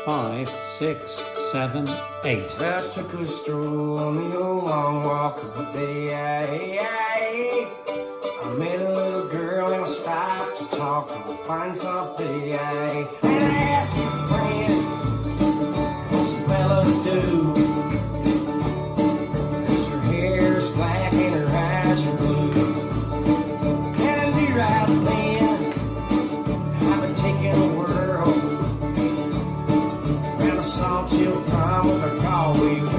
5, 6, 7, 8. I took a stroll on the old long walk of the day. I met a little girl and I stopped to talk on a fine soft day. And I asked her friend, what's a fella to do? 'Cause her hair's black and her eyes are blue. And I knew right then I've been taking the world around a sawtill prom with a Galway girl.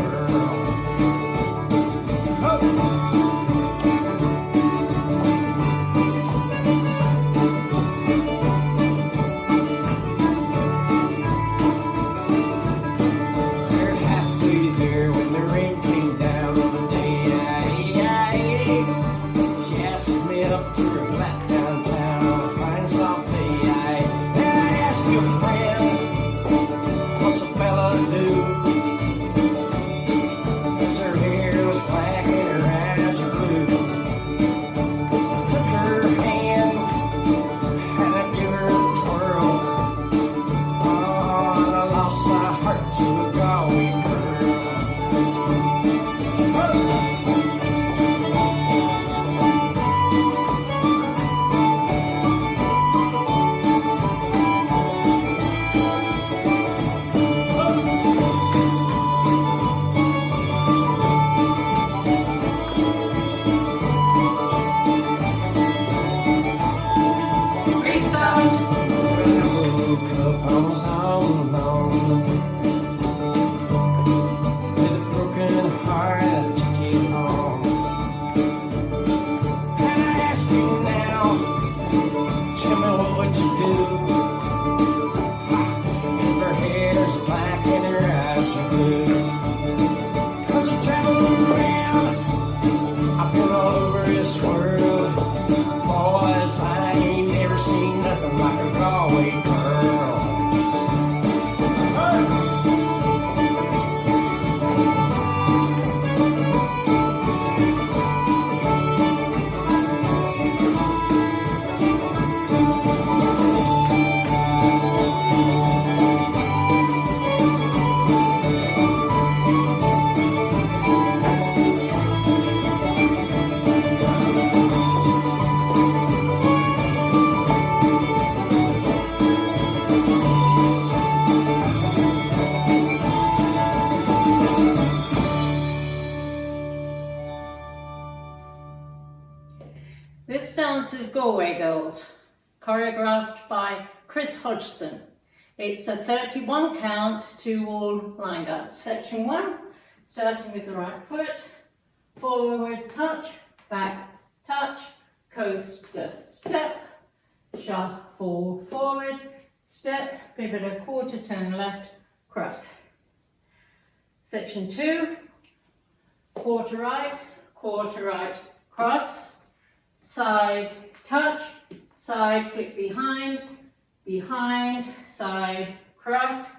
Up to her flat downtown on a fine soft day. And I asked your friend, what's a fella to do? 'Cause her hair was black and her eyes are blue. I took her hand and I gave her a twirl. Oh, and I lost my heart to a Galway girl. This dance is Galway Girls, choreographed by Chris Hodgson. It's a 31 count, 2 all line dance. Section 1, starting with the right foot, forward touch, back touch, coaster step, shuffle forward, step, pivot a quarter, turn left, cross. Section 2, quarter right, cross, side touch, side flick behind, side cross,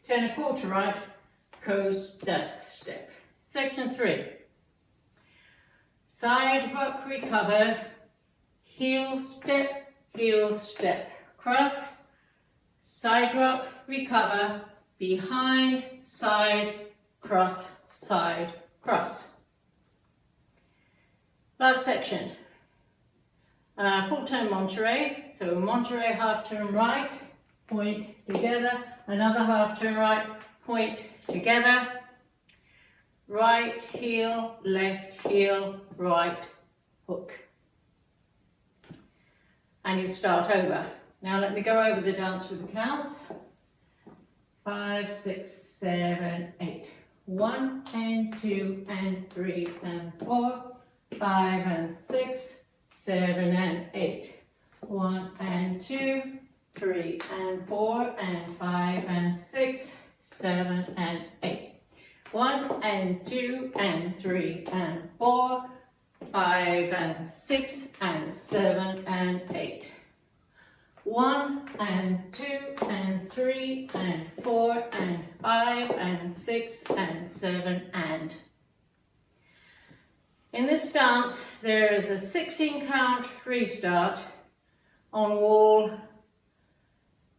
turn a quarter right, coaster step. Section 3, side rock recover, heel step, cross, side rock recover, behind, side, cross, side, cross. Last section. Full turn Monterey, so Monterey half turn right, point together, another half turn right, point together, right heel, right hook. And you start over. Now let me go over the dance with the counts. 5, 6, 7, 8. 1 and 2 and 3 and 4, 5 and 6, 7 and 8. 1 and 2, 3 and 4 and 5 and 6, 7 and 8. 1 and 2 and 3 and 4, 5 and 6 and 7 and 8. 1 and 2 and 3 and 4 and 5 and 6 and 7 and. In this dance there is a 16 count restart on wall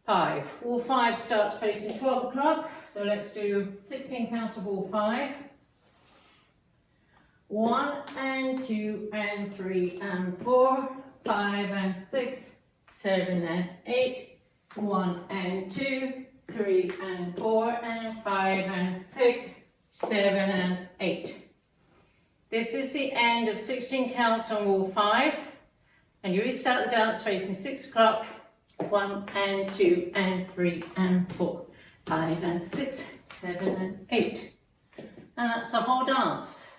5. Wall 5 starts facing 12 o'clock, so let's do 16 counts of wall 5. 1 and 2 and 3 and 4, 5 and 6, 7 and 8, 1 and 2, 3 and 4 and 5 and 6, 7 and 8. This is the end of 16 counts on wall 5, and you restart the dance facing 6 o'clock, 1 and 2 and 3 and 4, 5 and 6, 7 and 8. And that's the whole dance.